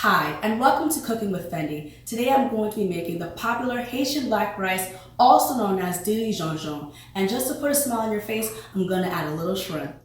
Hi, and welcome to Cooking with Fendi. Today I'm going to be making the popular Haitian black rice, also known as Diri Djon Djon. And just to put a smile on your face, I'm going to add a little shrimp.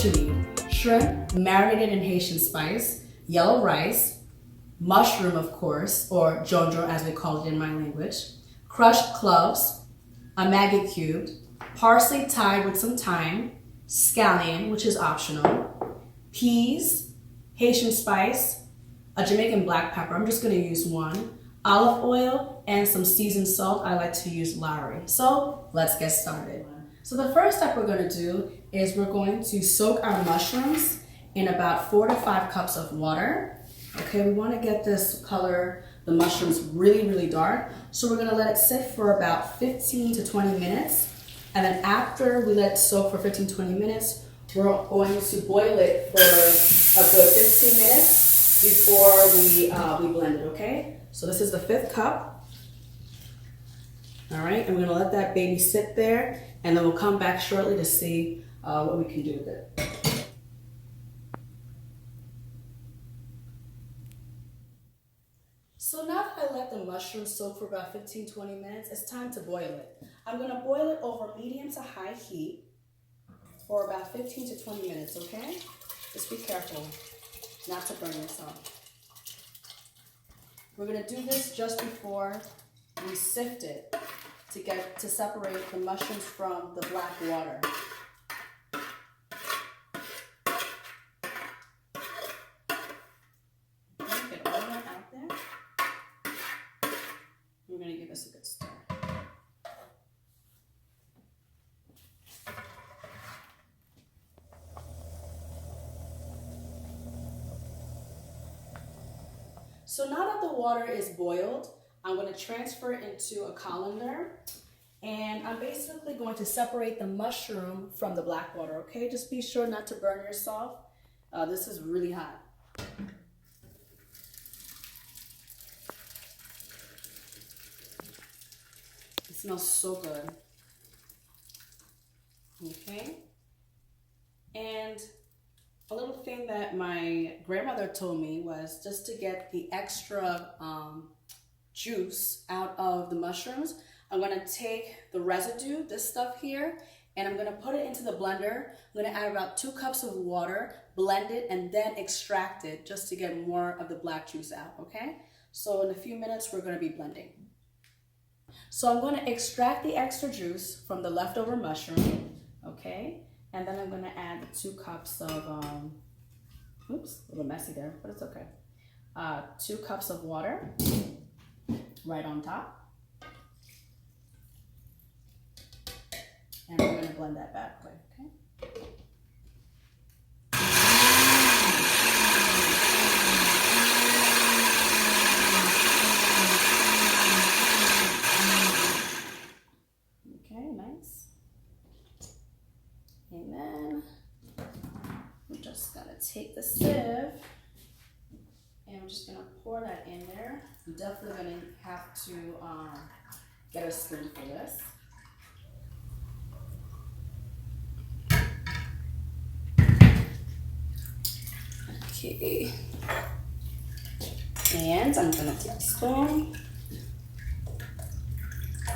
You need shrimp marinated in Haitian spice, yellow rice, mushroom of course, or Djon Djon as we call it in my language, crushed cloves, a maggot cubed, parsley tied with some thyme, scallion, which is optional, peas, Haitian spice, a Jamaican black pepper, I'm just going to use one, olive oil, and some seasoned salt. I like to use Lowry. So let's get started. So the first step we're going to do is we're going to soak our mushrooms in about 4 to 5 cups of water. Okay, we want to get this color, the mushrooms, really dark. So we're going to let it sit for about 15 to 20 minutes. And then after we let it soak for 15 to 20 minutes, we're going to boil it for a good 15 minutes before we blend it, okay? So this is the 5th cup. All right, and we're gonna let that baby sit there, and then we'll come back shortly to see what we can do with it. So now that I let the mushrooms soak for about 15-20 minutes, it's time to boil it. I'm gonna boil it over medium to high heat for about 15 to 20 minutes, okay? Just be careful not to burn yourself. We're gonna do this just before we sift it to separate the mushrooms from the black water. Okay, get all that out there. We're going to give this a good stir. So now that the water is boiled, I'm going to transfer it into a colander, and I'm basically going to separate the mushroom from the black water, okay? Just be sure not to burn yourself. This is really hot. It smells so good. Okay? And a little thing that my grandmother told me was just to get the extra juice out of the mushrooms. I'm going to take the residue, this stuff here, and I'm going to put it into the blender. I'm going to add about 2 cups of water, blend it, and then extract it just to get more of the black juice out, okay? So in a few minutes, we're going to be blending. So I'm going to extract the extra juice from the leftover mushroom, okay? And then I'm going to add the 2 cups of, oops, a little messy there, but it's okay. 2 cups of water. Right on top. And we're going to blend that back quick, okay? Okay, nice. And then we're just going to take the sieve and we're just going to pour that in there. I'm definitely going to have to get a spoon for this. Okay. And I'm going to take a spoon.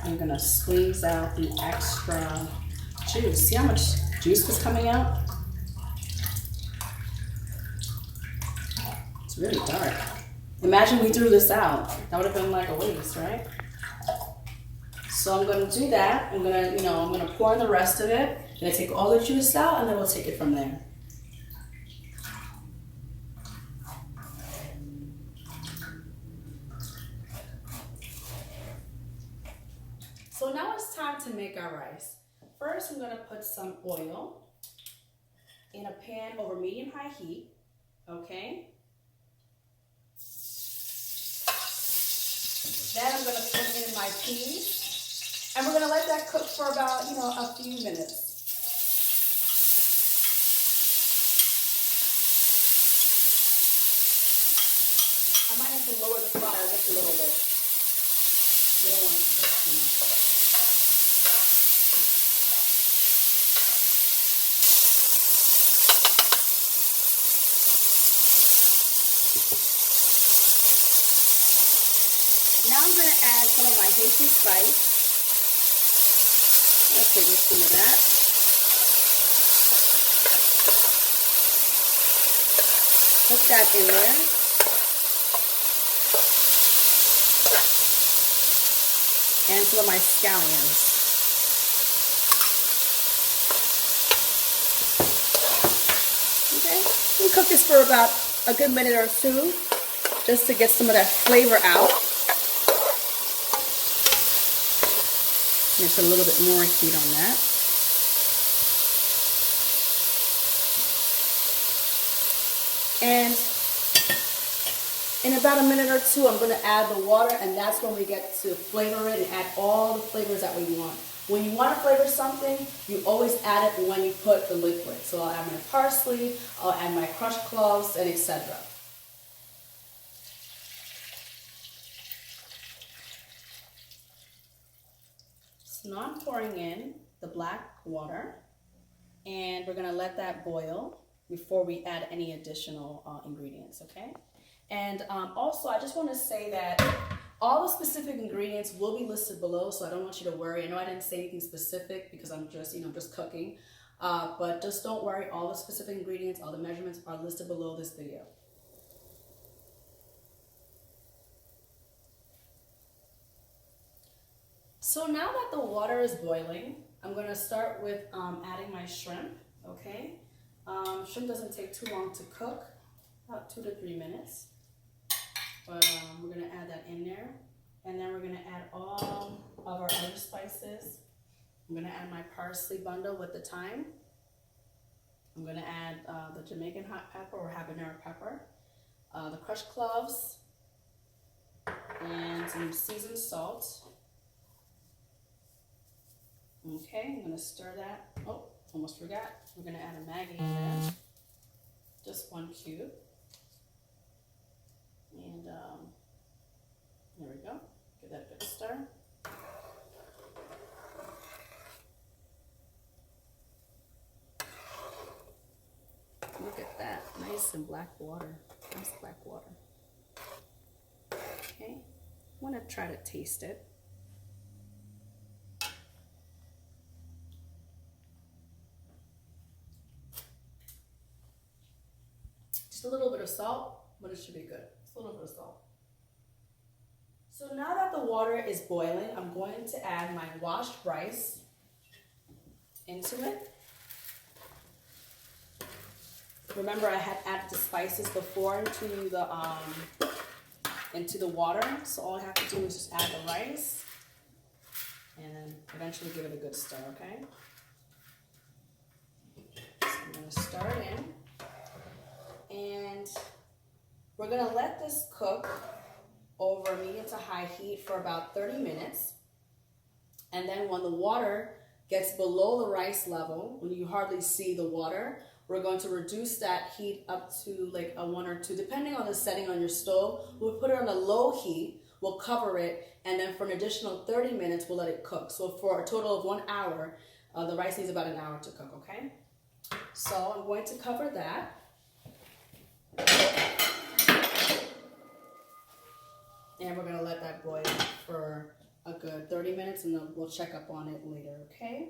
I'm going to squeeze out the extra juice. See how much juice is coming out? It's really dark. Imagine we threw this out. That would have been like a waste, right? So I'm going to do that. I'm going to pour in the rest of it. I'm going to take all the juice out, and then we'll take it from there. So now it's time to make our rice. First, I'm going to put some oil. in a pan over medium-high heat, okay? Then I'm gonna put in my peas, and we're gonna let that cook for about, a few minutes. I might have to lower the fire just a little bit. You don't want it to cook too much. Now I'm going to add some of my Haitian spice. A tablespoon of that. Put that in there. And some of my scallions. Okay, we'll cook this for about a good minute or two, just to get some of that flavor out. Just a little bit more heat on that. And in about a minute or two, I'm going to add the water, and that's when we get to flavor it and add all the flavors that we want. When you want to flavor something, you always add it when you put the liquid. So I'll add my parsley, I'll add my crushed cloves, and etc. So now I'm pouring in the black water, and we're going to let that boil before we add any additional ingredients, okay? And also, I just want to say that all the specific ingredients will be listed below, so I don't want you to worry. I know I didn't say anything specific because I'm just, just cooking. But just don't worry, all the specific ingredients, all the measurements are listed below this video. So now that the water is boiling, I'm going to start with adding my shrimp, okay? Shrimp doesn't take too long to cook, about 2 to 3 minutes. But we're going to add that in there. And then we're going to add all of our other spices. I'm going to add my parsley bundle with the thyme. I'm going to add the Jamaican hot pepper or habanero pepper, the crushed cloves, and some seasoned salt. Okay, I'm going to stir that. Oh, almost forgot. We're going to add a Maggi in there. Just 1 cube. And there we go. Give that a good stir. Look at that. Nice and black water. Nice black water. Okay. I want to try to taste it. Just a little bit of salt, but it should be good. Just a little bit of salt. So now that the water is boiling, I'm going to add my washed rice into it. Remember, I had added the spices before into the water, so all I have to do is just add the rice and then eventually give it a good stir, okay? So I'm going to stir it in, and we're going to let this cook over medium to high heat for about 30 minutes. And then when the water gets below the rice level, when you hardly see the water, we're going to reduce that heat up to like a 1 or 2, depending on the setting on your stove. We'll put it on a low heat, we'll cover it, and then for an additional 30 minutes, we'll let it cook. So for a total of 1 hour, the rice needs about an hour to cook, okay? So I'm going to cover that. And we're going to let that boil for a good 30 minutes, and then we'll check up on it later, okay?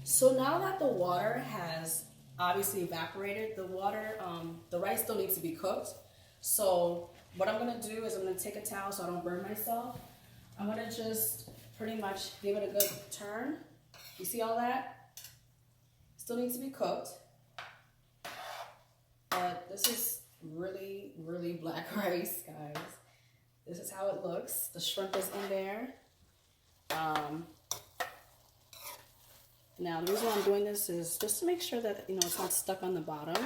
So now that the water has obviously evaporated, the rice still needs to be cooked. So what I'm going to do is I'm going to take a towel so I don't burn myself. I'm going to just pretty much give it a good turn. You see all that? Still needs to be cooked. But this is really, really black rice, guys. This is how it looks. The shrimp is in there. Now the reason why I'm doing this is just to make sure that it's not stuck on the bottom,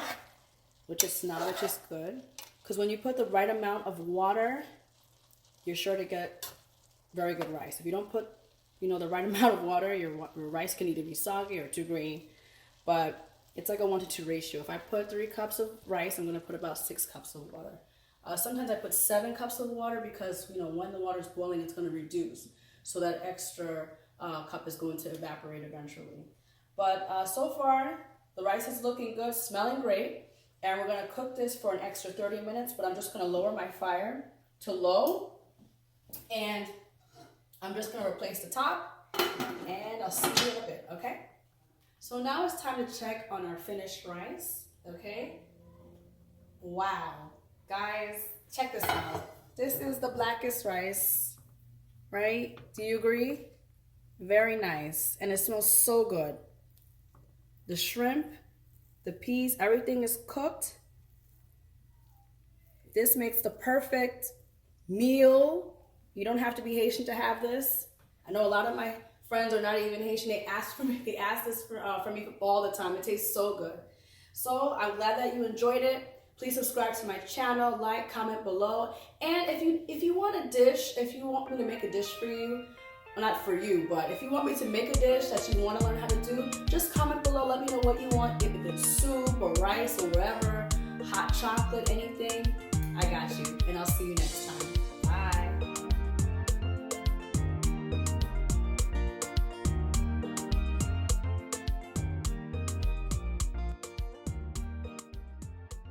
which it's not, which is good. Because when you put the right amount of water, you're sure to get very good rice. If you don't put the right amount of water, your rice can either be soggy or too green. But it's like a 1 to 2 ratio. If I put 3 cups of rice, I'm going to put about 6 cups of water. Sometimes I put 7 cups of water because when the water is boiling, it's going to reduce. So that extra cup is going to evaporate eventually. But so far, the rice is looking good, smelling great. And we're going to cook this for an extra 30 minutes, but I'm just going to lower my fire to low. And I'm just going to replace the top, and I'll see you in a bit, okay? So now it's time to check on our finished rice, okay? Wow. Guys, check this out. This is the blackest rice, right? Do you agree? Very nice. And it smells so good. The shrimp, the peas, everything is cooked. This makes the perfect meal. You don't have to be Haitian to have this. I know a lot of my friends are not even Haitian. They ask this for me all the time. It tastes so good. So I'm glad that you enjoyed it. Please subscribe to my channel, like, comment below. And if you want a dish, if you want me to make a dish for you, well, not for you, but if you want me to make a dish that you want to learn how to do, just comment below. Let me know what you want. If it's soup or rice or whatever, hot chocolate, anything, I got you. And I'll see you next time.